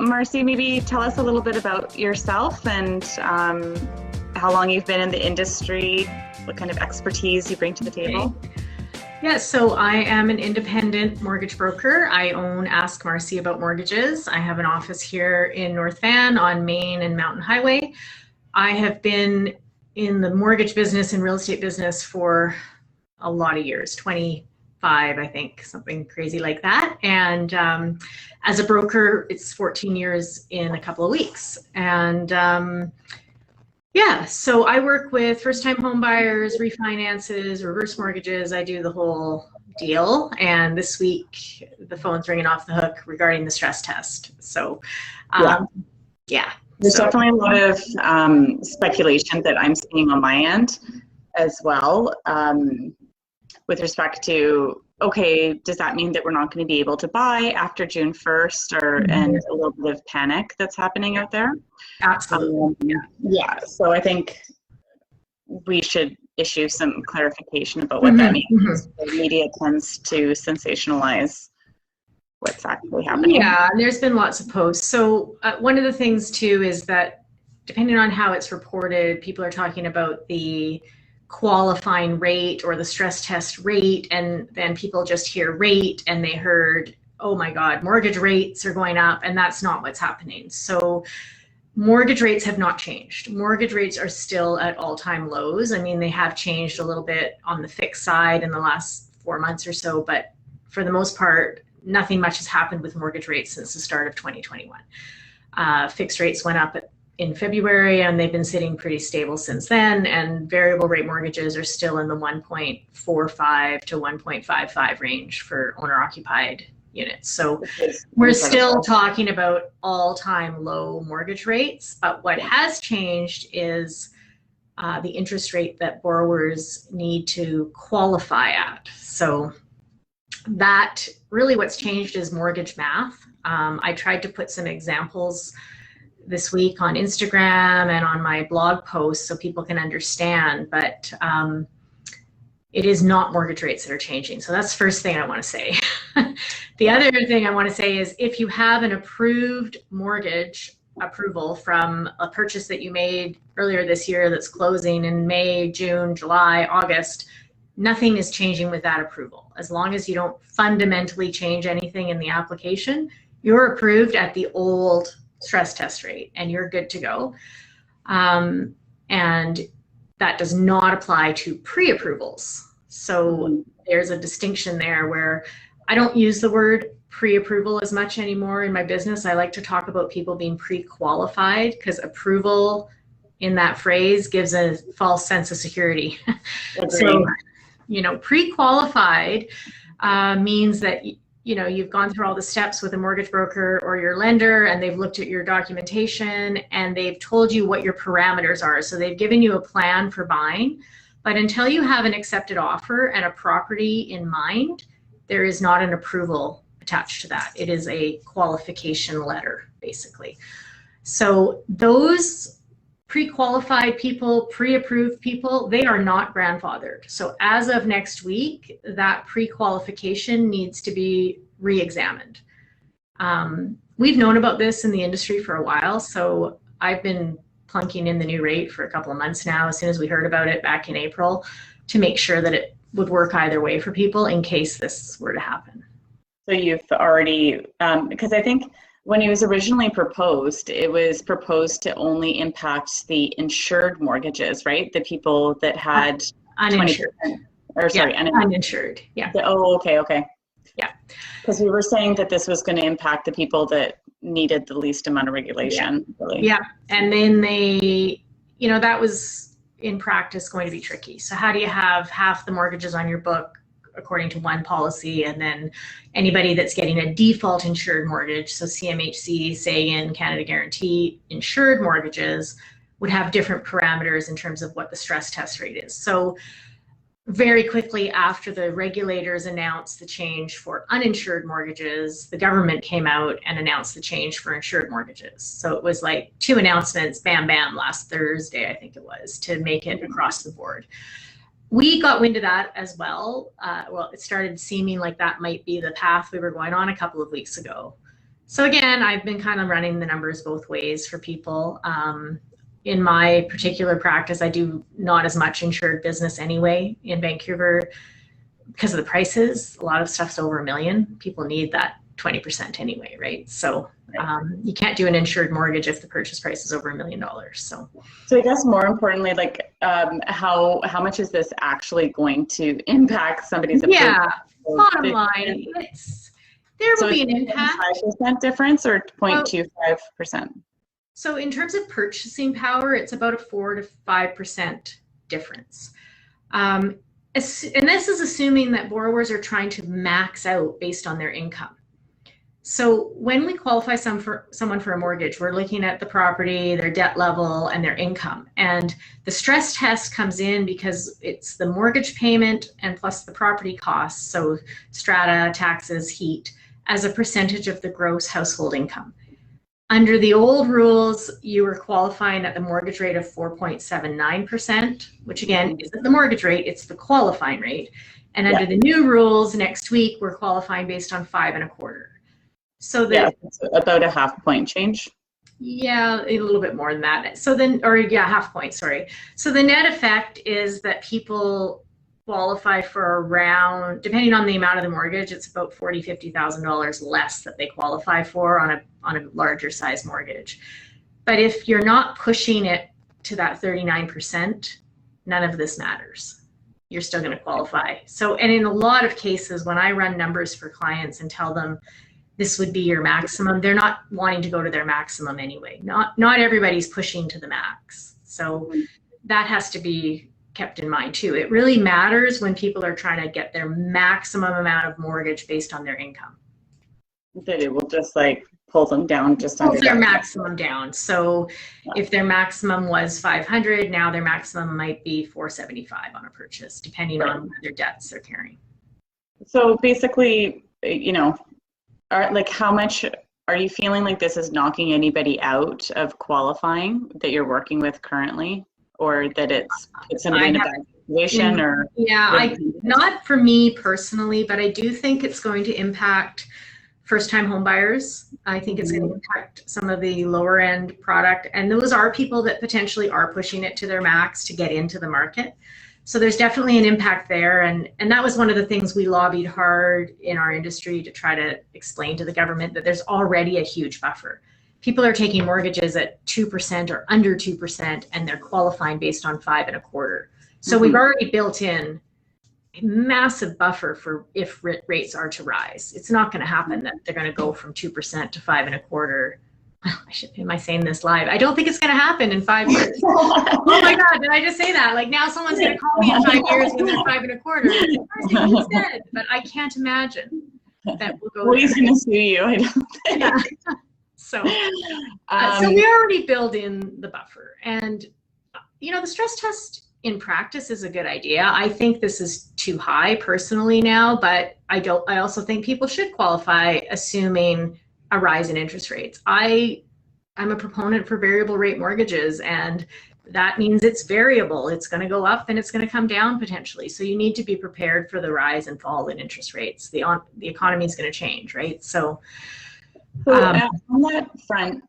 Marci, maybe tell us a little bit about yourself and how long you've been in the industry, what kind of expertise you bring to the table. Okay. Yeah, so I am an independent mortgage broker. I own Ask Marci about mortgages. I have an office here in North Van on Main and Mountain Highway. I have been in the mortgage business and real estate business for a lot of years, 25, I think, something crazy like that. And as a broker, it's 14 years in a couple of weeks. And yeah, so I work with first-time home buyers, refinances, reverse mortgages. I do the whole deal. And this week, the phone's ringing off the hook regarding the stress test. So, yeah. There's definitely a lot of speculation that I'm seeing on my end as well, with respect to, okay, does that mean that we're not going to be able to buy after June 1st, and a little bit of panic that's happening out there? Absolutely. Yeah, so I think we should issue some clarification about what that means. The media tends to sensationalize what's actually happening. Yeah, and there's been lots of posts. So one of the things too is that depending on how it's reported, people are talking about the qualifying rate or the stress test rate, and then people just hear rate and they heard, oh my God, mortgage rates are going up, and that's not what's happening. So mortgage rates have not changed. Mortgage rates are still at all-time lows. I mean, they have changed a little bit on the fixed side in the last 4 months or so, but for the most part, nothing much has happened with mortgage rates since the start of 2021. Fixed rates went up in February, and they've been sitting pretty stable since then, and variable rate mortgages are still in the 1.45 to 1.55 range for owner-occupied units. So we're still talking about all-time low mortgage rates, but what has changed is the interest rate that borrowers need to qualify at. So that really what's changed is mortgage math. I tried to put some examples this week on Instagram and on my blog posts so people can understand, but it is not mortgage rates that are changing. So that's the first thing I want to say. The other thing I want to say is if you have an approved mortgage approval from a purchase that you made earlier this year that's closing in May, June, July, August, nothing is changing with that approval. As long as you don't fundamentally change anything in the application, you're approved at the old stress test rate and you're good to go. And that does not apply to pre-approvals. So there's a distinction there where I don't use the word pre-approval as much anymore in my business. I like to talk about people being pre-qualified because approval in that phrase gives a false sense of security. So, pre-qualified means that you've gone through all the steps with a mortgage broker or your lender, and they've looked at your documentation and they've told you what your parameters are. So they've given you a plan for buying, but until you have an accepted offer and a property in mind, there is not an approval attached to that. It is a qualification letter, basically. So those pre-qualified people, pre-approved people, they are not grandfathered. So as of next week, that pre-qualification needs to be re-examined. We've known about this in the industry for a while, so I've been plunking in the new rate for a couple of months now, as soon as we heard about it back in April, to make sure that it would work either way for people in case this were to happen. So you've already, because I think when it was originally proposed, it was proposed to only impact the insured mortgages, right? The people that had uninsured. Uninsured. Yeah. Okay. Yeah. Because we were saying that this was going to impact the people that needed the least amount of regulation. Yeah. Really. Yeah. And then that was in practice going to be tricky. So how do you have half the mortgages on your book according to one policy, and then anybody that's getting a default insured mortgage, so CMHC, say-in, Canada Guarantee insured mortgages, would have different parameters in terms of what the stress test rate is. So very quickly after the regulators announced the change for uninsured mortgages, the government came out and announced the change for insured mortgages. So it was like 2 announcements, bam, bam, last Thursday, I think it was, to make it across the board. We got wind of that as well. It started seeming like that might be the path we were going on a couple of weeks ago. So again, I've been kind of running the numbers both ways for people. In my particular practice, I do not as much insured business anyway in Vancouver because of the prices. A lot of stuff's over $1 million. People need that 20% anyway, right? So you can't do an insured mortgage if the purchase price is over $1 million. So I guess more importantly, like how much is this actually going to impact somebody's approval? Yeah, bottom line, there will be an impact. 5% difference or 0.25%? So in terms of purchasing power, it's about a 4 to 5% difference. And this is assuming that borrowers are trying to max out based on their income. So when we qualify someone for a mortgage, we're looking at the property, their debt level, and their income. And the stress test comes in because it's the mortgage payment and plus the property costs, so strata, taxes, heat, as a percentage of the gross household income. Under the old rules, you were qualifying at the mortgage rate of 4.79%, which again isn't the mortgage rate, it's the qualifying rate. And under the new rules, next week, we're qualifying based on 5.25%. So it's about a half point change. Yeah, a little bit more than that. So then, or yeah, half point, sorry. So the net effect is that people qualify for around, depending on the amount of the mortgage, it's about $40,000, $50,000 less that they qualify for on a larger size mortgage. But if you're not pushing it to that 39%, none of this matters. You're still going to qualify. So, and in a lot of cases, when I run numbers for clients and tell them this would be your maximum, they're not wanting to go to their maximum anyway. Not everybody's pushing to the max. So that has to be kept in mind too. It really matters when people are trying to get their maximum amount of mortgage based on their income. That it will just like pull them down just under their maximum down. So if their maximum was 500, now their maximum might be 475 on a purchase, depending on their debts they're carrying. So basically, like how much are you feeling like this is knocking anybody out of qualifying that you're working with currently, or that it's somebody in a bad situation? Or not for me personally, but I do think it's going to impact first-time home buyers. I think it's going to impact some of the lower end product, and those are people that potentially are pushing it to their max to get into the market. So there's definitely an impact there, and that was one of the things we lobbied hard in our industry to try to explain to the government, that there's already a huge buffer. People are taking mortgages at 2% or under 2%, and they're qualifying based on 5.25%. So we've already built in a massive buffer for if rates are to rise. It's not going to happen that they're going to go from 2% to 5.25%. Am I saying this live? I don't think it's going to happen in 5 years. Oh my God, did I just say that? Like now someone's going to call me in 5 years when they're 5.25%. But I can't imagine that we'll go. Well, he's going to sue you, I don't think. Yeah. So we already build in the buffer. And, the stress test in practice is a good idea. I think this is too high personally now, but I also think people should qualify assuming a rise in interest rates. I'm a proponent for variable rate mortgages, and that means it's variable. It's going to go up and it's going to come down potentially. So you need to be prepared for the rise and fall in interest rates. The economy is going to change, right? So on that front,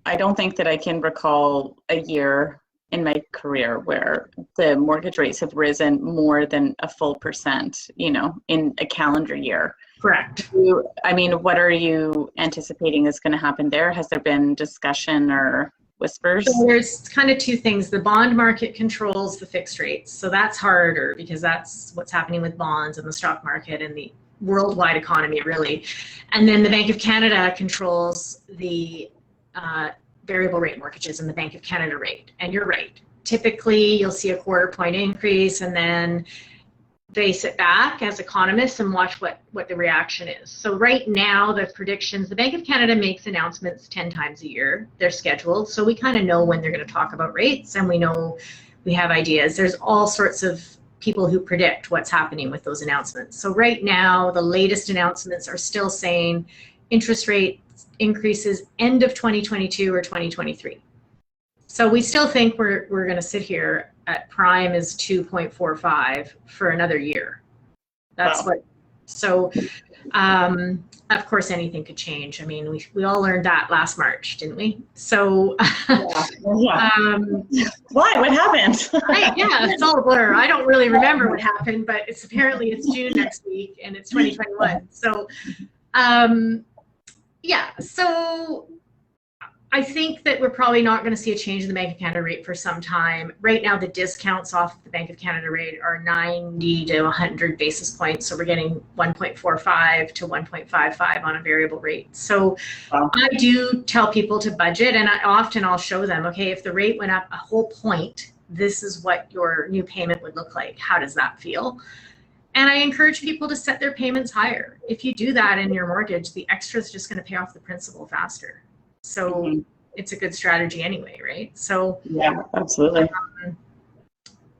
I don't think that I can recall a year in my career where the mortgage rates have risen more than a full percent, in a calendar year. Correct. What are you anticipating is going to happen there? Has there been discussion or whispers? So there's kind of two things. The bond market controls the fixed rates. So that's harder because that's what's happening with bonds and the stock market and the worldwide economy, really. And then the Bank of Canada controls the variable rate mortgages and the Bank of Canada rate. And you're right. Typically, you'll see a 1/4 point increase, and then they sit back as economists and watch what the reaction is. So right now, the predictions, the Bank of Canada makes announcements 10 times a year. They're scheduled. So we kind of know when they're going to talk about rates, and we know we have ideas. There's all sorts of people who predict what's happening with those announcements. So right now, the latest announcements are still saying interest rate increases end of 2022 or 2023. So we still think we're going to sit here at prime is 2.45 for another year. That's wow. So Of course, anything could change. I mean, we all learned that last March, didn't we? So, Yeah. Why? What happened? right, yeah, it's all a blur. I don't really remember what happened, but apparently it's June next week and it's 2021. So, yeah, so I think that we're probably not going to see a change in the Bank of Canada rate for some time. Right now, the discounts off the Bank of Canada rate are 90 to 100 basis points. So we're getting 1.45 to 1.55 on a variable rate. So Wow. I do tell people to budget, and I'll show them, okay, if the rate went up a whole point, this is what your new payment would look like. How does that feel? And I encourage people to set their payments higher. If you do that in your mortgage, the extra is just going to pay off the principal faster. So it's a good strategy anyway, right? So yeah, absolutely.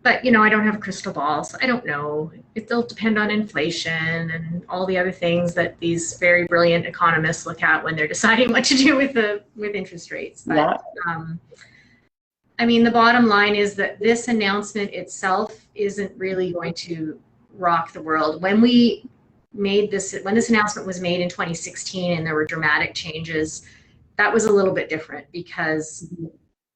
But I don't have a crystal ball, so I don't know. It'll depend on inflation and all the other things that these very brilliant economists look at when they're deciding what to do with interest rates. But, Yeah. I mean, the bottom line is that this announcement itself isn't really going to rock the world. When this announcement was made in 2016 and there were dramatic changes, that was a little bit different because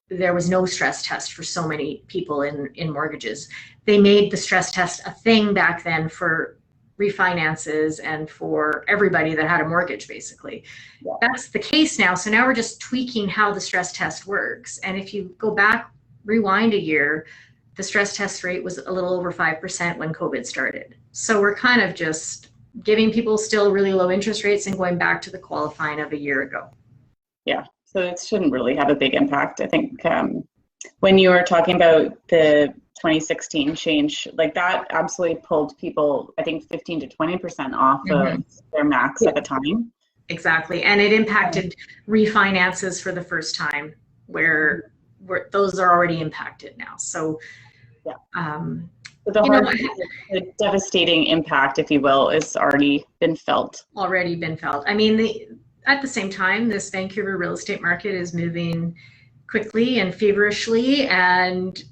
there was no stress test for so many people in mortgages. They made the stress test a thing back then for refinances and for everybody that had a mortgage, basically. Yeah. That's the case now. So now we're just tweaking how the stress test works. And if you go back, rewind a year, the stress test rate was a little over 5% when COVID started. So we're kind of just giving people still really low interest rates and going back to the qualifying of a year ago. Yeah, so it shouldn't really have a big impact. I think when you were talking about the 2016 change, like that absolutely pulled people, I think 15 to 20% off of their max at the time. Exactly, and it impacted refinances for the first time where those are already impacted now. So, the devastating impact, if you will, is already been felt. I mean, at the same time, this Vancouver real estate market is moving quickly and feverishly, and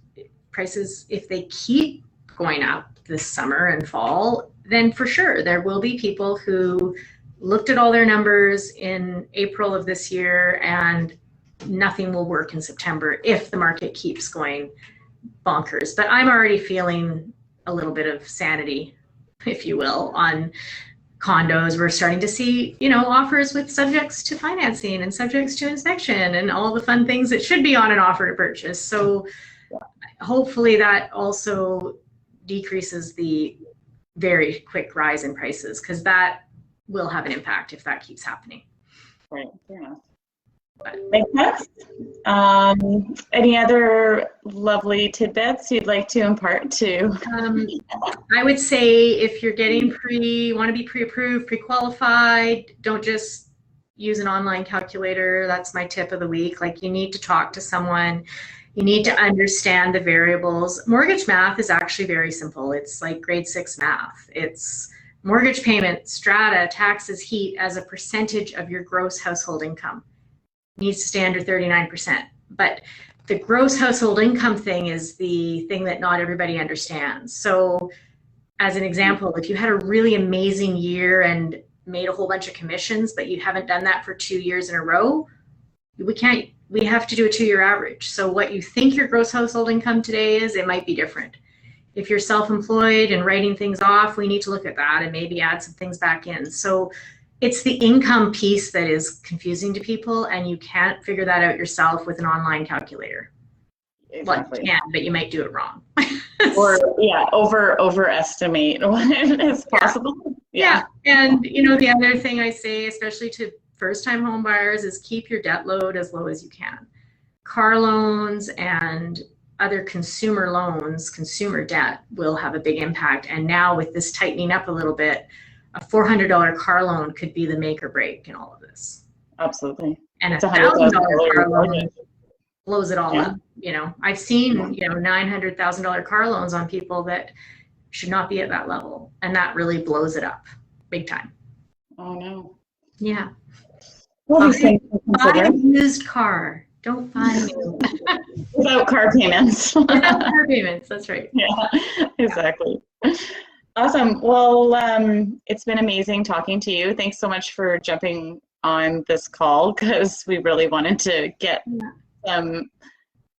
prices, if they keep going up this summer and fall, then for sure there will be people who looked at all their numbers in April of this year and nothing will work in September if the market keeps going bonkers. But I'm already feeling a little bit of sanity, if you will, on condos. We're starting to see, offers with subjects to financing and subjects to inspection and all the fun things that should be on an offer to purchase. So hopefully that also decreases the very quick rise in prices, because that will have an impact if that keeps happening. Right, fair enough. Makes sense. Any other lovely tidbits you'd like to impart to? I would say if you're getting want to be pre-approved, pre-qualified, don't just use an online calculator. That's my tip of the week. Like, you need to talk to someone. You need to understand the variables. Mortgage math is actually very simple. It's like grade 6 math. It's mortgage payment, strata, taxes, heat as a percentage of your gross household income. Needs to stay under 39%. But the gross household income thing is the thing that not everybody understands. So as an example, if you had a really amazing year and made a whole bunch of commissions, but you haven't done that for 2 years in a row, we have to do a 2-year average. So what you think your gross household income today is, it might be different. If you're self-employed and writing things off, we need to look at that and maybe add some things back in. So it's the income piece that is confusing to people, and you can't figure that out yourself with an online calculator. Exactly. Well, you can, but you might do it wrong. Or overestimate what is possible. Yeah. And the other thing I say, especially to first-time home buyers, is keep your debt load as low as you can. Car loans and other consumer loans, consumer debt will have a big impact. And now with this tightening up a little bit, a $400 car loan could be the make or break in all of this. Absolutely. And a $1,000 car loan blows it all up. I've seen, $900,000 car loans on people that should not be at that level. And that really blows it up big time. Oh no. Yeah. Well, buy a used car. Don't buy new. Without car payments. Without car payments, that's right. Yeah, exactly. Awesome. Well, it's been amazing talking to you. Thanks so much for jumping on this call because we really wanted to get some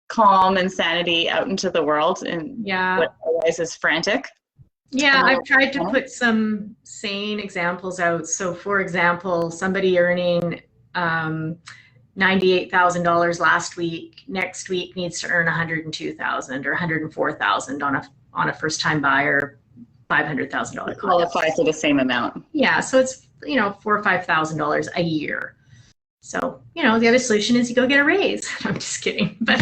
calm and sanity out into the world and what otherwise is frantic. Yeah, I've tried to put some sane examples out. So, for example, somebody earning $98,000 last week, next week needs to earn $102,000 or $104,000 on a first-time buyer, $500,000 qualify for the same amount. Yeah, so it's $4,000 or $5,000 a year. So the other solution is you go get a raise. I'm just kidding, but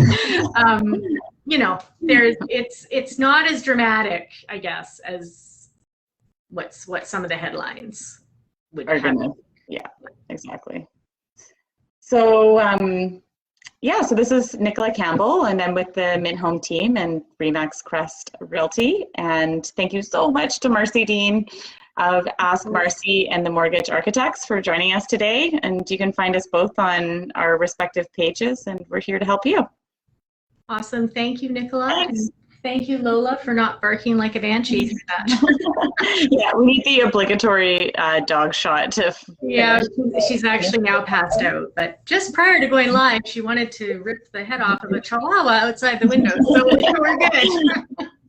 it's not as dramatic, I guess, as what some of the headlines would are gonna. Yeah, exactly. So so this is Nicola Campbell, and I'm with the Mint Home team and Remax Crest Realty. And thank you so much to Marci Deane of Ask Marci and the Mortgage Architects for joining us today. And you can find us both on our respective pages, and we're here to help you. Awesome. Thank you, Nicola. Thanks. Thank you, Lola, for not barking like a banshee through that. Yeah, we need the obligatory dog shot to. Yeah, she's actually now passed out, but just prior to going live, she wanted to rip the head off of a chihuahua outside the window, so we're good.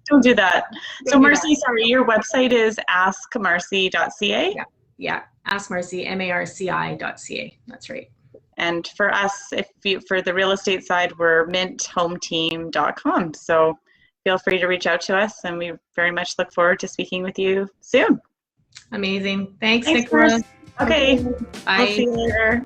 Don't do that. So Marci, sorry, your website is AskMarci.ca? Yeah, AskMarci, MARCI.ca. That's right. And for us, for the real estate side, we're minthometeam.com. So feel free to reach out to us, and we very much look forward to speaking with you soon. Amazing. Thanks Nicola. Okay. Bye. I'll see you later.